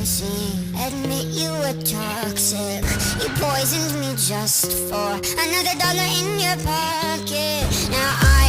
see. Admit you were toxic. You poisoned me just for another dollar in your pocket. Now I